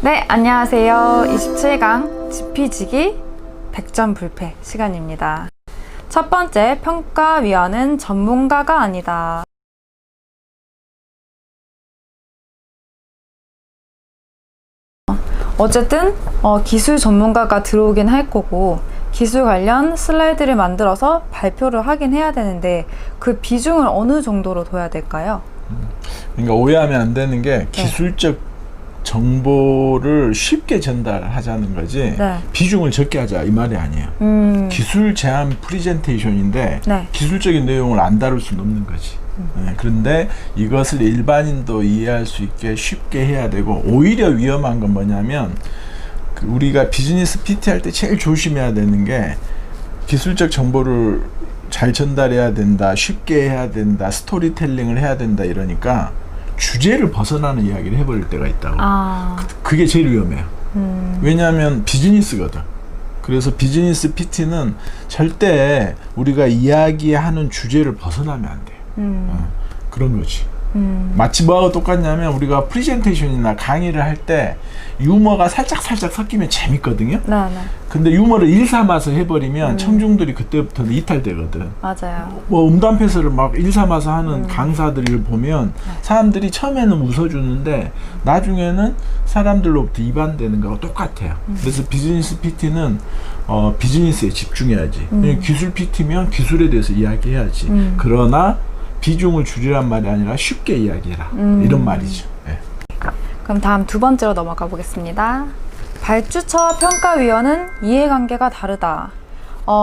네, 안녕하세요. 27강 지피지기 100점 불패 시간입니다. 첫 번째, 평가위원은 전문가가 아니다. 어쨌든 기술 전문가가 들어오긴 할 거고 기술 관련 슬라이드를 만들어서 발표를 하긴 해야 되는데 그 비중을 어느 정도로 둬야 될까요? 그러니까 오해하면 안 되는 게 기술적 정보를 쉽게 전달하자는 거지 네. 비중을 적게 하자 이 말이 아니에요. 기술 제안 프리젠테이션인데 네. 기술적인 내용을 안 다룰 수는 없는 거지. 네, 그런데 이것을 일반인도 이해할 수 있게 쉽게 해야 되고 오히려 위험한 건 뭐냐면 우리가 비즈니스 PT 할 때 제일 조심해야 되는 게 기술적 정보를 잘 전달해야 된다, 쉽게 해야 된다, 스토리텔링을 해야 된다 이러니까 주제를 벗어나는 이야기를 해버릴 때가 있다고. 그게 제일 위험해요. 왜냐하면 비즈니스거든. 그래서 비즈니스 PT는 절대 우리가 이야기하는 주제를 벗어나면 안 돼요. 그런 거지. 마치 뭐하고 똑같냐면 우리가 프리젠테이션이나 강의를 할 때 유머가 살짝 섞이면 재밌거든요. 네. 근데 유머를 일삼아서 해버리면 청중들이 그때부터는 이탈되거든. 맞아요. 뭐 음담패스를 막 일삼아서 하는 강사들을 보면 사람들이 처음에는 웃어주는데 나중에는 사람들로부터 이반되는 거하고 똑같아요. 그래서 비즈니스 PT는 비즈니스에 집중해야지. 기술 PT면 기술에 대해서 이야기해야지. 그러나 비중을 줄이란 말이 아니라 쉽게 이야기해라. 이런 말이죠. 네. 그럼 다음 두 번째로 넘어가 보겠습니다. 발주처와 평가위원은 이해관계가 다르다.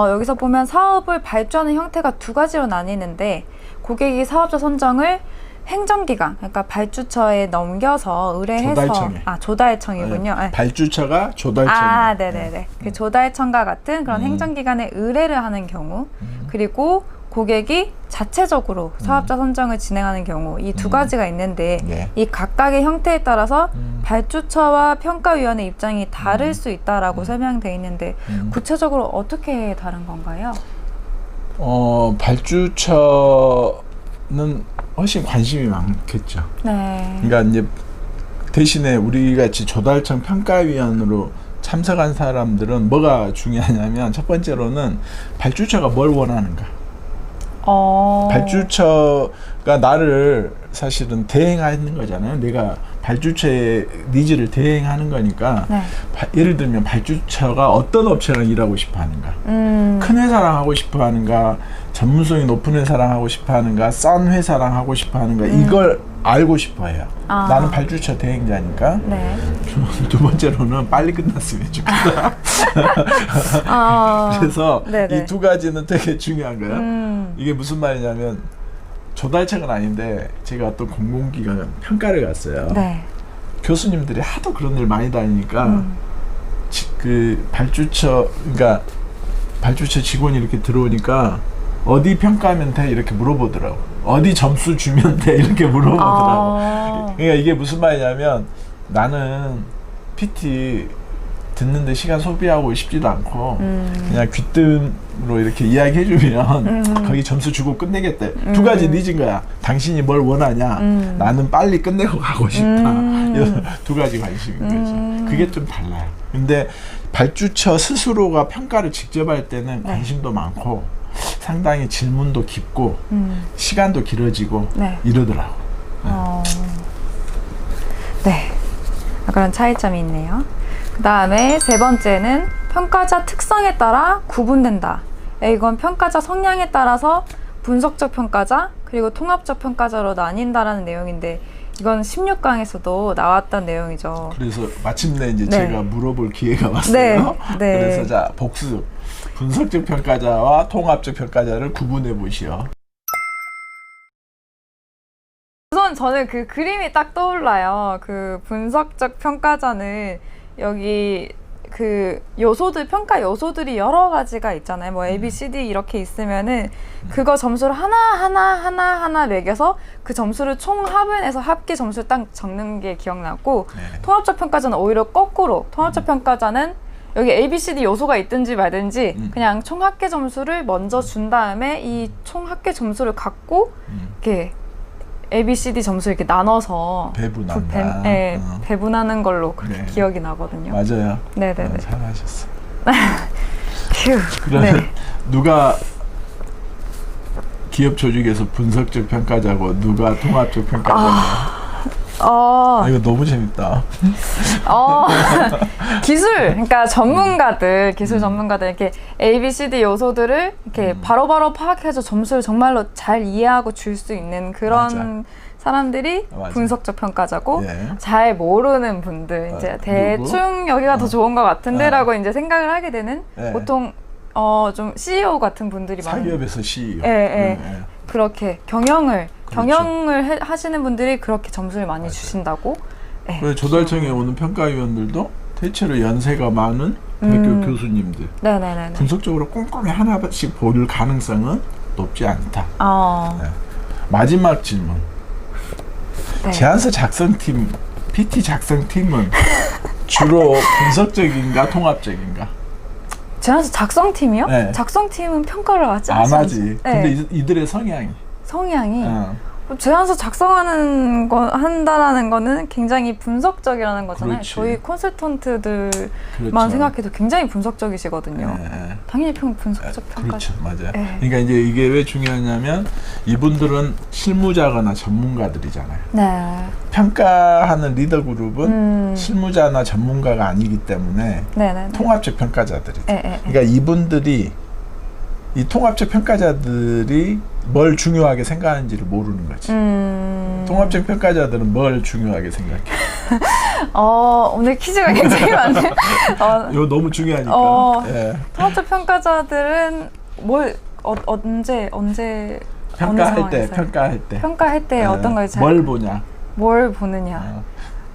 여기서 보면 사업을 발주하는 형태가 두 가지로 나뉘는데 고객이 사업자 선정을 행정기관, 그러니까 발주처에 넘겨서 의뢰해서 조달청에. 조달청이군요. 네. 발주처가 조달청. 네네네. 그 조달청과 같은 그런 행정기관에 의뢰를 하는 경우, 그리고 고객이 자체적으로 사업자 선정을 진행하는 경우 이 두 가지가 있는데 네. 이 각각의 형태에 따라서 발주처와 평가위원의 입장이 다를 수 있다라고 설명되어 있는데 구체적으로 어떻게 다른 건가요? 발주처는 훨씬 관심이 많겠죠. 네. 그러니까 이제 대신에 우리 같이 조달청 평가위원으로 참석한 사람들은 뭐가 중요하냐면 첫 번째로는 발주처가 뭘 원하는가. 발주처가 나를 사실은 대행하는 거잖아요. 내가 발주처의 니즈를 대행하는 거니까 네. 예를 들면 발주처가 어떤 업체랑 일하고 싶어 하는가, 큰 회사랑 하고 싶어 하는가, 전문성이 높은 회사랑 하고 싶어 하는가, 싼 회사랑 하고 싶어 하는가, 이걸 알고 싶어 해요. 나는 발주처 대행자니까. 네. 두 번째로는 빨리 끝났으면 좋겠다. 그래서 이 두 가지는 되게 중요한 거예요. 이게 무슨 말이냐면 조달청은 아닌데 제가 어떤 공공기관 평가를 갔어요. 네. 교수님들이 하도 그런 일 많이 다니니까 그 발주처, 그러니까 발주처 직원이 이렇게 들어오니까 어디 평가하면 돼 이렇게 물어보더라고. 어디 점수 주면 돼 이렇게 물어보더라고. 그러니까 이게 무슨 말이냐면 나는 PT 듣는데 시간 소비하고 싶지도 않고 그냥 귀뜸으로 이렇게 이야기해주면 거기 점수 주고 끝내겠대. 두 가지 니즈인 거야. 당신이 뭘 원하냐, 나는 빨리 끝내고 가고 싶다. 이런 두 가지 관심인 거지. 그게 좀 달라요. 근데 발주처 스스로가 평가를 직접 할 때는 관심도 많고 상당히 질문도 깊고 시간도 길어지고 이러더라고. 네. 그런 차이점이 있네요. 그 다음에 세 번째는 평가자 특성에 따라 구분된다. 이건 평가자 성향에 따라서 분석적 평가자 그리고 통합적 평가자로 나뉜다라는 내용인데 이건 16강에서도 나왔던 내용이죠. 그래서 마침내 이제 제가 물어볼 기회가 왔어요. 그래서 자, 복습. 분석적 평가자와 통합적 평가자를 구분해 보시오. 우선 저는 그 그림이 딱 떠올라요. 그 분석적 평가자는 여기 그 요소들, 평가 요소들이 여러 가지가 있잖아요. 뭐 A, B, C, D 이렇게 있으면은 그거 점수를 하나 매겨서 그 점수를 총 합해서 합계 점수를 딱 적는 게 기억나고 통합적 평가자는 오히려 거꾸로 통합적 평가자는 여기 A, B, C, D 요소가 있든지 말든지 그냥 총 합계 점수를 먼저 준 다음에 이 총 합계 점수를 갖고 이렇게 A, B, C, D 점수 이렇게 나눠서 배분한다. 배분하는 걸로 그렇게 네. 기억이 나거든요. 맞아요. 네네네. 잘하셨어. 휴. 그러면 네. 누가 기업 조직에서 분석적 평가자고 누가 통합적 평가자고? 이거 너무 재밌다. 기술, 그러니까 전문가들, 기술 전문가들 이렇게 A, B, C, D 요소들을 이렇게 바로바로 파악해서 점수를 정말로 잘 이해하고 줄 수 있는 그런 사람들이 맞아. 분석적 평가자고, 예. 잘 모르는 분들 이제 대충 여기가 더 좋은 것 같은데라고 이제 생각을 하게 되는 예. 보통 좀 CEO 같은 분들이 많아요. 사기업에서 CEO. 예. 그렇게 경영을 그렇죠. 하시는 분들이 그렇게 점수를 많이 주신다고. 네. 그래서 조달청에 오는 평가위원들도 대체로 연세가 많은 대학교 교수님들. 네네네. 분석적으로 꼼꼼히 하나씩 볼 가능성은 높지 않다. 네. 마지막 질문. 네. 제안서 작성팀, PT 작성팀은 주로 분석적인가 통합적인가? 제안서 작성팀이요? 네. 작성팀은 평가를 하지 안 않죠. 하지. 네. 근데 이들의 성향이. 성향이 제안서 작성하는 거 한다라는 거는 굉장히 분석적이라는 거잖아요. 그렇지. 저희 컨설턴트들만 그렇죠. 생각해도 굉장히 분석적이시거든요. 네. 당연히 분석적 평가. 그렇죠, 맞아요. 네. 그러니까 이제 이게 왜 중요하냐면 이분들은 실무자거나 전문가들이잖아요. 네. 평가하는 리더 그룹은 실무자나 전문가가 아니기 때문에 네네. 통합적 평가자들이죠. 네. 그러니까 이분들이 이 통합적 평가자들이 뭘 중요하게 생각하는지를 모르는 거지. 통합적 평가자들은 뭘 중요하게 생각해? 오늘 퀴즈가 굉장히 많네요. 이거 너무 중요하니까. 예. 통합적 평가자들은 뭘 언제 평가할 때, 상황에서요? 평가할 때 예. 어떤 걸 뭘 보냐? 뭘 보느냐?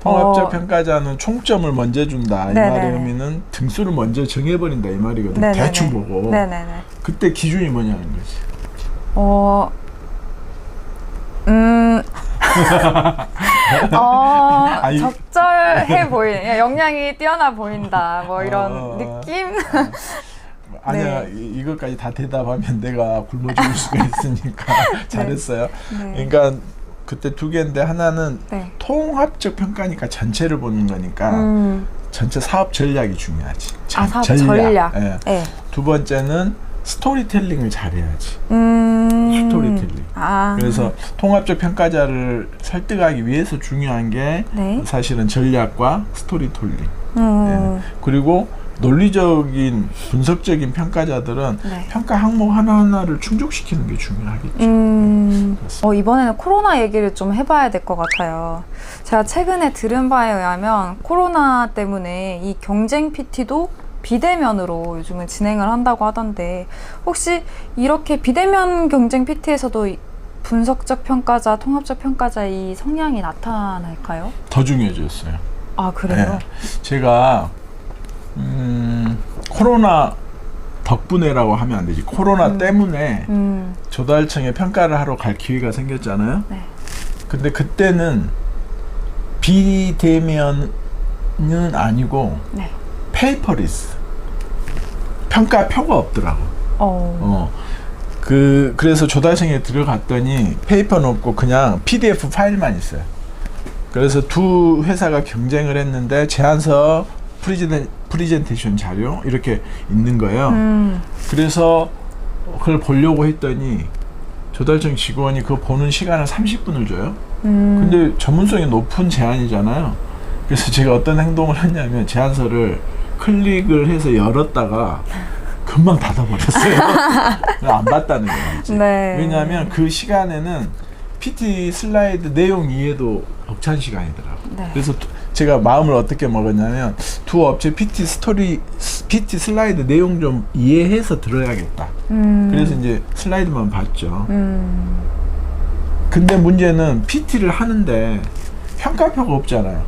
통합적 평가자는 총점을 먼저 준다. 이 네네네. 말의 의미는 등수를 먼저 정해버린다 이 말이거든. 네네네. 대충 보고. 네네네. 그때 기준이 뭐냐는 거지. 아니, 적절해 보이는, 역량이 뛰어나 보인다, 뭐 이런 느낌? 아니야, 네. 이것까지 다 대답하면 내가 굶어 죽을 수가 있으니까 잘했어요. 네. 그러니까 그때 두 개인데 하나는 네. 통합적 평가니까 전체를 보는 거니까 전체 사업 전략이 중요하지. 사업 전략. 예. 네. 두 번째는 스토리텔링을 잘해야지. 스토리텔링. 그래서 통합적 평가자를 설득하기 위해서 중요한 게 네. 사실은 전략과 스토리텔링. 예. 그리고 논리적인 분석적인 평가자들은 네. 평가 항목 하나하나를 충족시키는 게 중요하겠죠. 이번에는 코로나 얘기를 좀 해봐야 될 것 같아요. 제가 최근에 들은 바에 의하면 코로나 때문에 이 경쟁 PT도 비대면으로 요즘은 진행을 한다고 하던데, 혹시 이렇게 비대면 경쟁 PT에서도 분석적 평가자, 통합적 평가자 이 성향이 나타날까요? 더 중요해졌어요. 아, 그래요? 네. 제가 코로나 덕분에라고 하면 안 되지. 코로나 때문에 조달청에 평가를 하러 갈 기회가 생겼잖아요. 네. 근데 그때는 비대면은 아니고 네. 페이퍼리스 평가표가 없더라고. 그래서 조달청에 들어갔더니 페이퍼는 없고 그냥 PDF 파일만 있어요. 그래서 두 회사가 경쟁을 했는데 제안서 프리젠테이션 자료 이렇게 있는 거예요. 그래서 그걸 보려고 했더니 조달청 직원이 그거 보는 시간을 30분을 줘요. 근데 전문성이 높은 제안이잖아요. 그래서 제가 어떤 행동을 했냐면 제안서를 클릭을 해서 열었다가 금방 닫아버렸어요. 안 봤다는 거지. 네. 왜냐하면 그 시간에는 PT 슬라이드 내용 이해도 벅찬 시간이더라고요. 네. 그래서 제가 마음을 어떻게 먹었냐면 두 업체 PT 슬라이드 내용 좀 이해해서 들어야겠다. 그래서 이제 슬라이드만 봤죠. 근데 문제는 PT를 하는데 평가표가 없잖아요.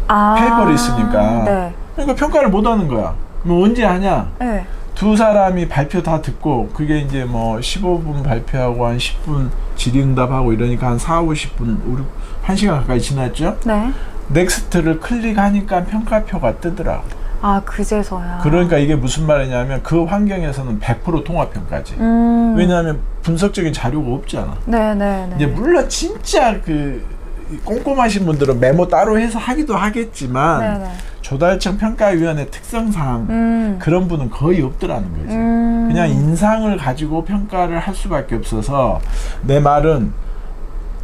페이퍼를 있으니까. 네. 그러니까 평가를 못 하는 거야. 그럼 언제 하냐? 네. 두 사람이 발표 다 듣고 그게 이제 뭐 15분 발표하고 한 10분 질의응답하고 이러니까 한 4, 50분 1시간 가까이 지났죠? 네. 넥스트를 클릭하니까 평가표가 뜨더라고. 아, 그제서야. 그러니까 이게 무슨 말이냐면 그 환경에서는 100% 통합평가지. 왜냐하면 분석적인 자료가 없잖아. 네네네. 이제 물론 진짜 그 꼼꼼하신 분들은 메모 따로 해서 하기도 하겠지만 네네. 조달청 평가위원회 특성상 그런 분은 거의 없더라는 거지. 그냥 인상을 가지고 평가를 할 수밖에 없어서 내 말은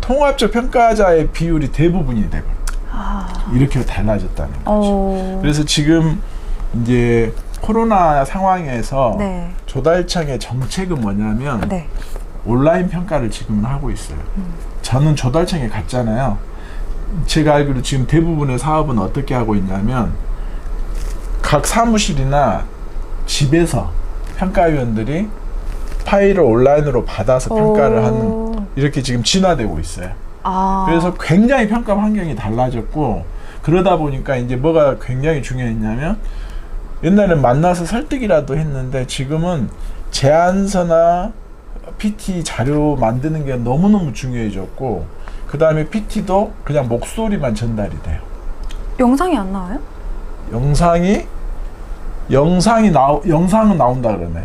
통합적 평가자의 비율이 대부분이 되고 이렇게 달라졌다는 거지. 그래서 지금 이제 코로나 상황에서 네. 조달청의 정책은 뭐냐면 네. 온라인 평가를 지금은 하고 있어요. 저는 조달청에 갔잖아요. 제가 알기로 지금 대부분의 사업은 어떻게 하고 있냐면 각 사무실이나 집에서 평가위원들이 파일을 온라인으로 받아서 평가를 하는 이렇게 지금 진화되고 있어요. 그래서 굉장히 평가 환경이 달라졌고 그러다 보니까 이제 뭐가 굉장히 중요했냐면 옛날엔 만나서 설득이라도 했는데 지금은 제안서나 PT 자료 만드는 게 너무너무 중요해졌고 그 다음에 PT도 그냥 목소리만 전달이 돼요. 영상이 안 나와요? 영상은 나온다 그러네.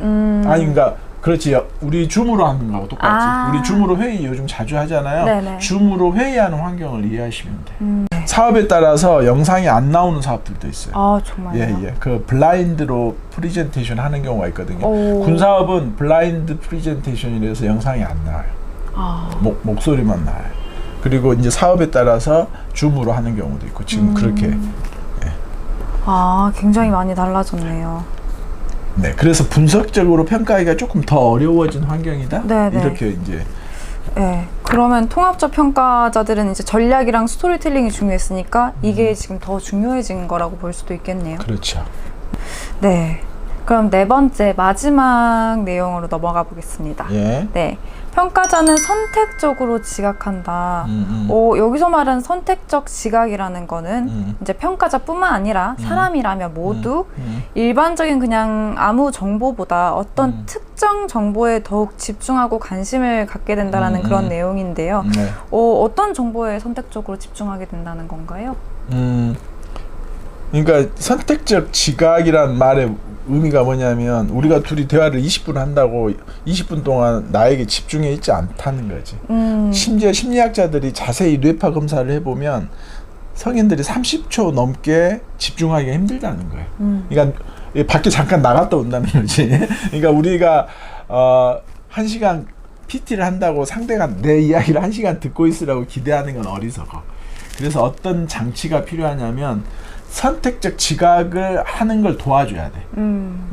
아니 그러니까 그렇지. 우리 줌으로 하는 거하고 똑같지. 우리 줌으로 회의 요즘 자주 하잖아요. 네네. 줌으로 회의하는 환경을 이해하시면 돼. 사업에 따라서 영상이 안 나오는 사업들도 있어요. 아, 정말요? 예. 그 블라인드로 프리젠테이션 하는 경우가 있거든요. 오. 군사업은 블라인드 프리젠테이션이라서 영상이 안 나와요. 목소리만 나와요. 그리고 이제 사업에 따라서 줌으로 하는 경우도 있고 지금 그렇게. 굉장히 많이 달라졌네요. 네, 그래서 분석적으로 평가하기가 조금 더 어려워진 환경이다. 네네. 이렇게 이제. 네. 그러면 통합적 평가자들은 이제 전략이랑 스토리텔링이 중요했으니까 이게 지금 더 중요해진 거라고 볼 수도 있겠네요. 그렇죠. 네. 그럼 네 번째 마지막 내용으로 넘어가 보겠습니다. 예. 네. 평가자는 선택적으로 지각한다. 여기서 말하는 선택적 지각이라는 거는 이제 평가자뿐만 아니라 사람이라면 모두 일반적인 그냥 아무 정보보다 어떤 특정 정보에 더욱 집중하고 관심을 갖게 된다라는 그런 내용인데요. 네. 어떤 정보에 선택적으로 집중하게 된다는 건가요? 그러니까 선택적 지각이란 말의 의미가 뭐냐면 우리가 둘이 대화를 20분 한다고 20분 동안 나에게 집중해 있지 않다는 거지. 심지어 심리학자들이 자세히 뇌파 검사를 해보면 성인들이 30초 넘게 집중하기가 힘들다는 거예요. 그러니까 밖에 잠깐 나갔다 온다는 거지. 그러니까 우리가 1시간 PT를 한다고 상대가 내 이야기를 1시간 듣고 있으라고 기대하는 건 어리석어. 그래서 어떤 장치가 필요하냐면 선택적 지각을 하는 걸 도와줘야 돼.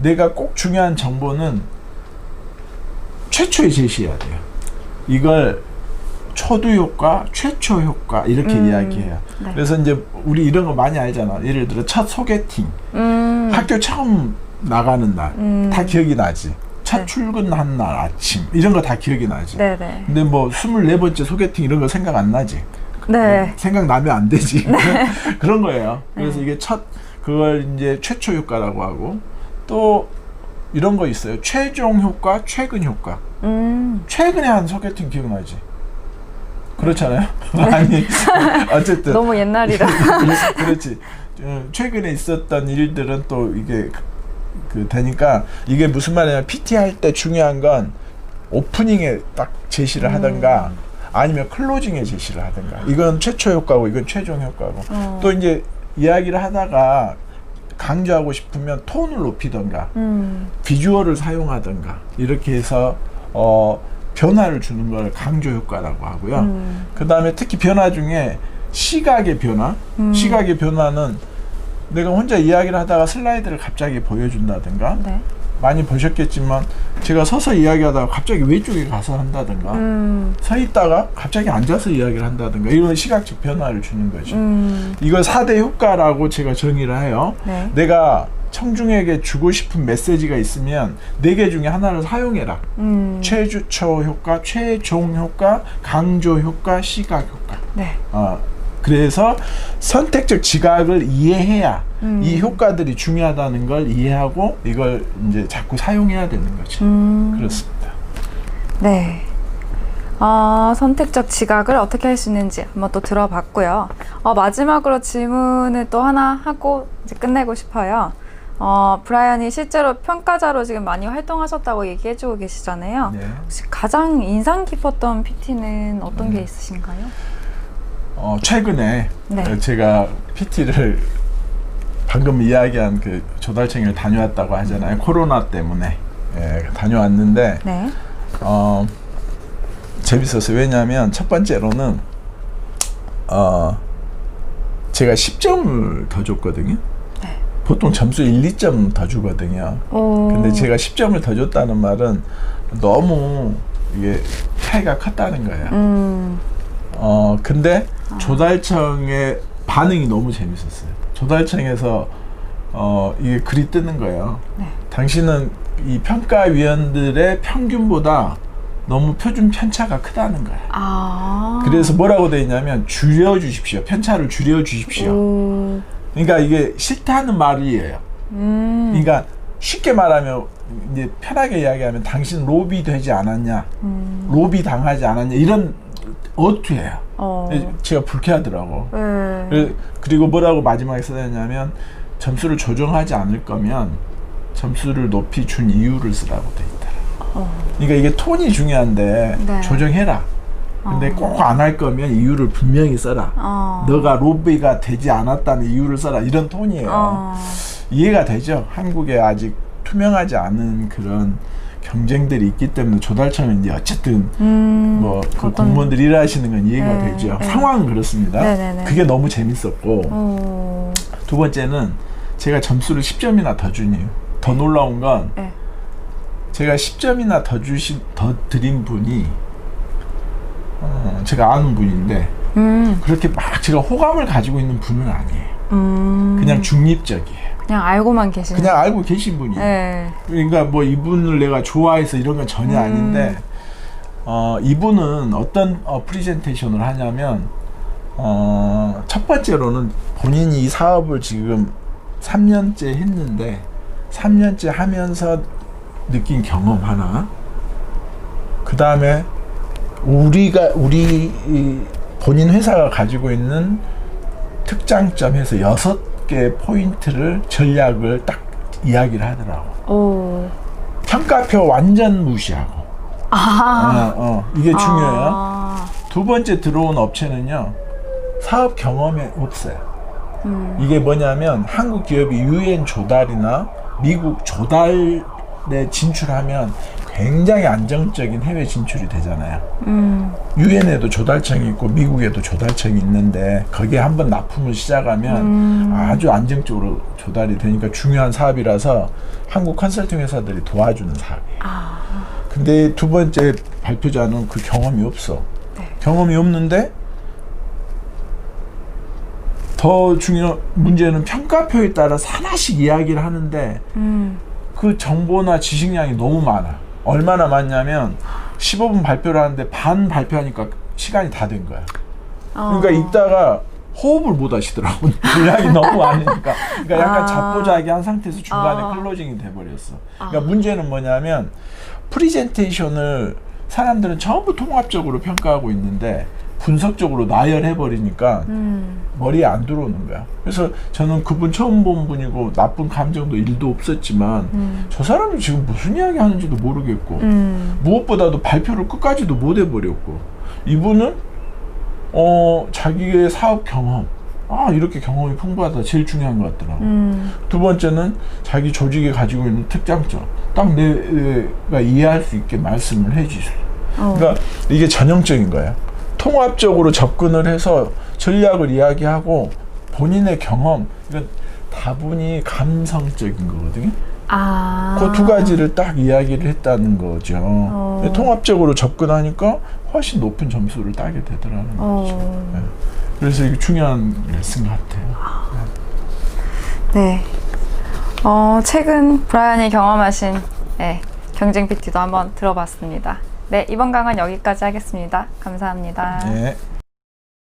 내가 꼭 중요한 정보는 최초에 제시해야 돼요. 이걸 초두 효과, 최초 효과 이렇게 이야기해요. 네. 그래서 이제 우리 이런 거 많이 알잖아. 예를 들어 첫 소개팅, 학교 처음 나가는 날 다 기억이 나지. 첫 출근한 날 아침 이런 거 다 기억이 나지. 네네. 근데 뭐 24번째 소개팅 이런 거 생각 안 나지. 네. 생각나면 안 되지. 그런 거예요. 그래서 이게 그걸 이제 최초 효과라고 하고 또 이런 거 있어요. 최종 효과, 최근 효과. 최근에 한 소개팅 기억나지? 그렇잖아요? 아니, 어쨌든. 너무 옛날이라. 그렇지. 최근에 있었던 일들은 또 이게 되니까 이게 무슨 말이냐면 PT 할 때 중요한 건 오프닝에 딱 제시를 하던가 아니면 클로징에 제시를 하든가. 이건 최초 효과고 이건 최종 효과고. 또 이제 이야기를 하다가 강조하고 싶으면 톤을 높이던가 비주얼을 사용하던가 이렇게 해서 변화를 주는 걸 강조 효과라고 하고요. 그 다음에 특히 변화 중에 시각의 변화. 시각의 변화는 내가 혼자 이야기를 하다가 슬라이드를 갑자기 보여준다든가. 네. 많이 보셨겠지만 제가 서서 이야기하다가 갑자기 왼쪽에 가서 한다든가 서 있다가 갑자기 앉아서 이야기를 한다든가 이런 시각적 변화를 주는 거죠. 이걸 4대 효과라고 제가 정의를 해요. 네. 내가 청중에게 주고 싶은 메시지가 있으면 4개 중에 하나를 사용해라. 최초 효과, 최종 효과, 강조 효과, 시각 효과. 네. 그래서 선택적 지각을 이해해야 이 효과들이 중요하다는 걸 이해하고 이걸 이제 자꾸 사용해야 되는 거죠. 그렇습니다. 네. 선택적 지각을 어떻게 할 수 있는지 한번 또 들어봤고요. 마지막으로 질문을 또 하나 하고 이제 끝내고 싶어요. 브라이언이 실제로 평가자로 지금 많이 활동하셨다고 얘기해주고 계시잖아요. 네. 혹시 가장 인상 깊었던 PT는 어떤 게 있으신가요? 최근에 네. 제가 PT를 방금 이야기한 그 조달청을 다녀왔다고 하잖아요. 코로나 때문에 다녀왔는데 네. 재밌었어요. 왜냐하면 첫 번째로는 제가 10점을 더 줬거든요. 네. 보통 점수 1, 2점 더 주거든요. 근데 제가 10점을 더 줬다는 말은 너무 이게 차이가 컸다는 거예요. 근데 조달청의 반응이 너무 재밌었어요. 조달청에서 이게 글이 뜨는 거예요. 네. 당신은 이 평가위원들의 평균보다 너무 표준 편차가 크다는 거야. 그래서 뭐라고 돼 있냐면 줄여주십시오. 편차를 줄여주십시오. 그러니까 이게 싫다는 말이에요. 그러니까 쉽게 말하면 이제 편하게 이야기하면 당신 로비 되지 않았냐, 로비 당하지 않았냐 이런 어투예요. 제가 불쾌하더라고. 그리고 뭐라고 마지막에 써놨냐면 점수를 조정하지 않을 거면 점수를 높이 준 이유를 쓰라고 돼 있더라. 그러니까 이게 톤이 중요한데 네. 조정해라. 근데 꼭 안 할 거면 이유를 분명히 써라. 너가 로비가 되지 않았다는 이유를 써라. 이런 톤이에요. 이해가 되죠? 한국에 아직 투명하지 않은 그런 경쟁들이 있기 때문에 조달청은 이제 어쨌든 그 공무원들이 일하시는 건 이해가 되죠. 상황은 그렇습니다. 네네네. 그게 너무 재밌었고 두 번째는 제가 점수를 10점이나 더 준 이유. 더 놀라운 건 제가 10점이나 더 드린 분이 제가 아는 분인데 그렇게 막 제가 호감을 가지고 있는 분은 아니에요. 그냥 중립적이에요. 그냥 알고만 계시는. 그냥 알고 계신 분이에요. 네. 그러니까 뭐 이분을 내가 좋아해서 이런 건 전혀 아닌데 이분은 어떤 프리젠테이션을 하냐면 첫 번째로는 본인이 이 사업을 지금 3년째 했는데 3년째 하면서 느낀 경험 하나, 그 다음에 우리 본인 회사가 가지고 있는 특장점에서 6개 포인트를 전략을 딱 이야기를 하더라고. 평가표 완전 무시하고. 이게 중요해요. 두 번째 들어온 업체는요, 사업 경험이 없어요. 이게 뭐냐면 한국 기업이 UN 조달이나 미국 조달에 진출하면 굉장히 안정적인 해외 진출이 되잖아요. 유엔에도 조달청이 있고 미국에도 조달청이 있는데 거기에 한번 납품을 시작하면 아주 안정적으로 조달이 되니까 중요한 사업이라서 한국 컨설팅 회사들이 도와주는 사업이에요. 근데 두 번째 발표자는 그 경험이 없어. 경험이 없는데 더 중요한 문제는 평가표에 따라 하나씩 이야기를 하는데 그 정보나 지식량이 너무 많아. 얼마나 많냐면 15분 발표를 하는데 반 발표하니까 시간이 다 된 거야. 그러니까 읽다가 호흡을 못 하시더라고. 분량이 너무 많으니까. 그러니까 약간 자포자기한 상태에서 중간에 클로징이 돼버렸어. 그러니까 문제는 뭐냐면 프리젠테이션을 사람들은 전부 통합적으로 평가하고 있는데 분석적으로 나열해버리니까 머리에 안 들어오는 거야. 그래서 저는 그분 처음 본 분이고 나쁜 감정도 1도 없었지만 저 사람이 지금 무슨 이야기 하는지도 모르겠고 무엇보다도 발표를 끝까지도 못 해버렸고 이분은 자기의 사업 경험 이렇게 경험이 풍부하다 제일 중요한 것 같더라고. 두 번째는 자기 조직이 가지고 있는 특장점 딱 내가 이해할 수 있게 말씀을 해주세요. 그러니까 이게 전형적인 거예요. 통합적으로 접근을 해서 전략을 이야기하고 본인의 경험, 이건 다분히 감성적인 거거든요. 그 두 가지를 딱 이야기를 했다는 거죠. 통합적으로 접근하니까 훨씬 높은 점수를 따게 되더라는 거죠. 네. 그래서 이게 중요한 레슨 같아요. 네. 최근 브라이언이 경험하신 경쟁 PT도 한번 들어봤습니다. 네, 이번 강은 여기까지 하겠습니다. 감사합니다. 네.